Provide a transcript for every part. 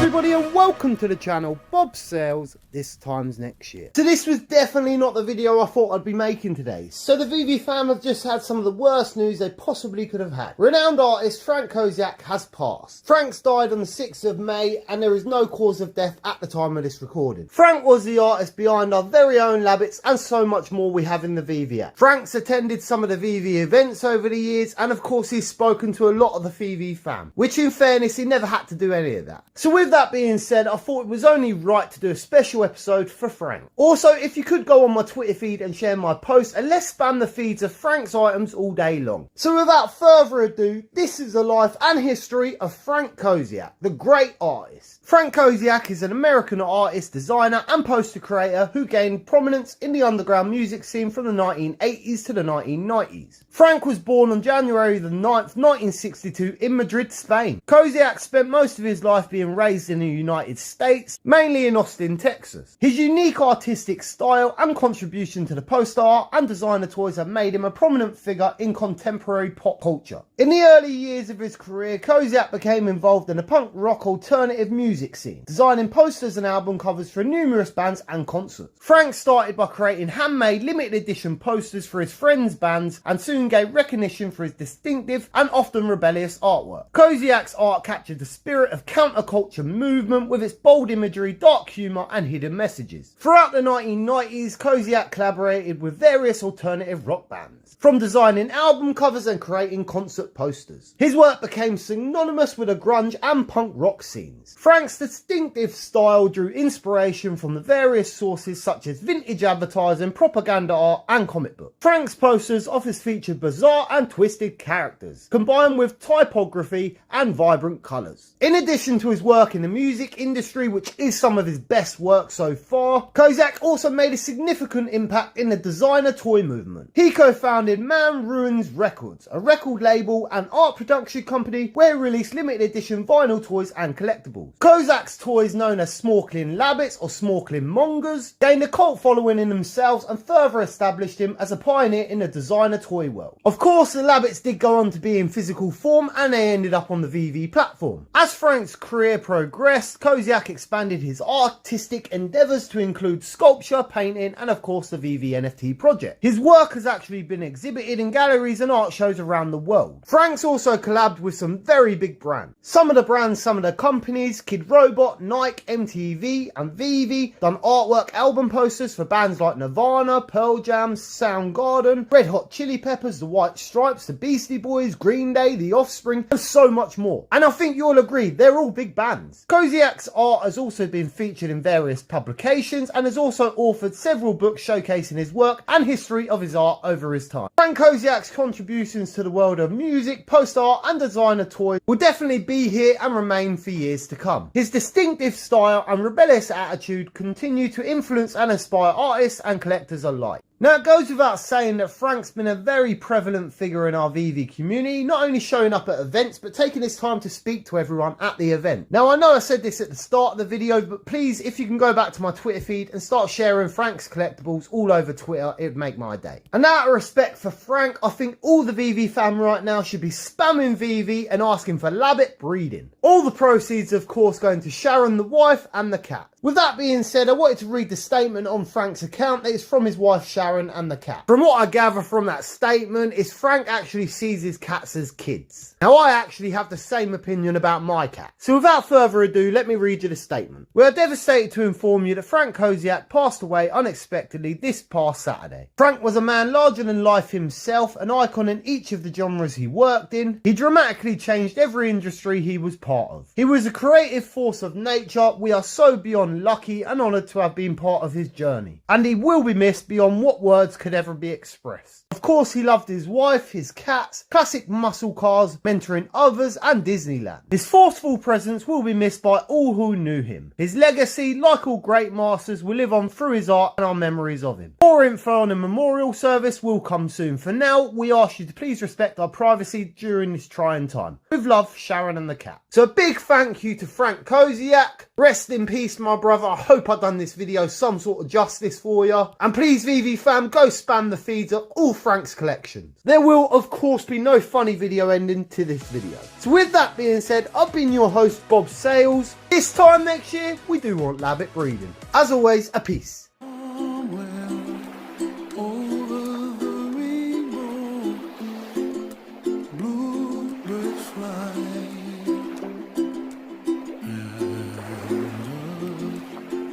everybody and welcome to the channel Bob Sales This Times Next Year. So this was definitely not the video I thought I'd be making today. So the veve fam have just had some of the worst news they possibly could have had. Renowned artist Frank Kozik has passed. Frank's died on the 6th of May and there is no cause of death at the time of this recording. Frank was the artist behind our very own Labbits and so much more we have in the veve app. Frank's attended some of the veve events over the years and of course he's spoken to a lot of the veve fam, which in fairness he never had to do any of that. So with that being said, I thought it was only right to do a special episode for Frank. Also, if you could go on my Twitter feed and share my post and let's spam the feeds of Frank's items all day long. So without further ado, this is the life and history of Frank Kozik, the great artist. Frank Kozik is an American artist, designer and poster creator who gained prominence in the underground music scene from the 1980s to the 1990s. Frank was born on January the 9th, 1962 in Madrid, Spain. Kozik spent most of his life being raised in the United States, mainly in Austin, Texas. His unique artistic style and contribution to the poster art and designer toys have made him a prominent figure in contemporary pop culture. In the early years of his career, Kozik became involved in the punk rock alternative music scene, designing posters and album covers for numerous bands and concerts. Frank started by creating handmade limited edition posters for his friends' bands and soon gained recognition for his distinctive and often rebellious artwork. Kozik's art captured the spirit of counterculture movement with its bold imagery, dark humour and hidden messages. Throughout the 1990s, Kozik collaborated with various alternative rock bands, from designing album covers and creating concert posters. His work became synonymous with the grunge and punk rock scenes. Frank's distinctive style drew inspiration from the various sources such as vintage advertising, propaganda art and comic books. Frank's posters often featured bizarre and twisted characters, combined with typography and vibrant colours. In addition to his work in the music industry, which is some of his best work so far, Kozik also made a significant impact in the designer toy movement. He co-founded Man Ruins Records, a record label and art production company where he released limited edition vinyl toys and collectibles. Kozik's toys, known as Snorkeling Labbits or Snorkeling Mongers, gained a cult following in themselves and further established him as a pioneer in the designer toy world. Of course, the Labbits did go on to be in physical form and they ended up on the veve platform. As Frank's career progressed, Kozik expanded his artistic endeavours to include sculpture, painting and of course the veve NFT project. His work has actually been exhibited in galleries and art shows around the world. Frank's also collabed with some very big brands. Some of the companies, Kid Robot, Nike, MTV and veve, done artwork album posters for bands like Nirvana, Pearl Jam, Soundgarden, Red Hot Chili Peppers, The White Stripes, The Beastie Boys, Green Day, The Offspring and so much more. And I think you'll agree, they're all big bands. Kozik's art has also been featured in various publications and has also authored several books showcasing his work and history of his art over his time. Frank Kozik's contributions to the world of music, poster art and designer toys will definitely be here and remain for years to come. His distinctive style and rebellious attitude continue to influence and inspire artists and collectors alike. Now it goes without saying that Frank's been a very prevalent figure in our veve community, not only showing up at events but taking his time to speak to everyone at the event. Now I know I said this at the start of the video, but please, if you can go back to my Twitter feed and start sharing Frank's collectibles all over Twitter, it would make my day. And out of respect for Frank, I think all the veve fam right now should be spamming veve and asking for Labbit breeding. All the proceeds of course going to Sharon the wife and the cat. With that being said, I wanted to read the statement on Frank's account that is from his wife Sharon and the cat. From what I gather from that statement is Frank actually sees his cats as kids. Now I actually have the same opinion about my cat. So without further ado, let me read you the statement. We are devastated to inform you that Frank Kozik passed away unexpectedly this past Saturday. Frank was a man larger than life himself, an icon in each of the genres he worked in. He dramatically changed every industry he was part of. He was a creative force of nature. We are so beyond lucky and honoured to have been part of his journey, and he will be missed beyond what words could ever be expressed. Of course, he loved his wife, his cats, classic muscle cars, mentoring others and Disneyland. His forceful presence will be missed by all who knew him. His legacy, like all great masters, will live on through his art and our memories of him. More info on a memorial service will come soon. For now, we ask you to please respect our privacy during this trying time. With love, Sharon and the cat. So a big thank you to Frank Kozik. Rest in peace, my brother. I hope I've done this video some sort of justice for you. And please, veve fam, go spam the feeds of all Frank's collections. There will, of course, be no funny video ending to this video. So with that being said, I've been your host, bobsales. This time next year, we do want rabbit breeding. As always, a peace.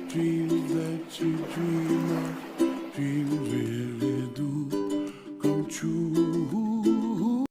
Dreams that you dream of, dreams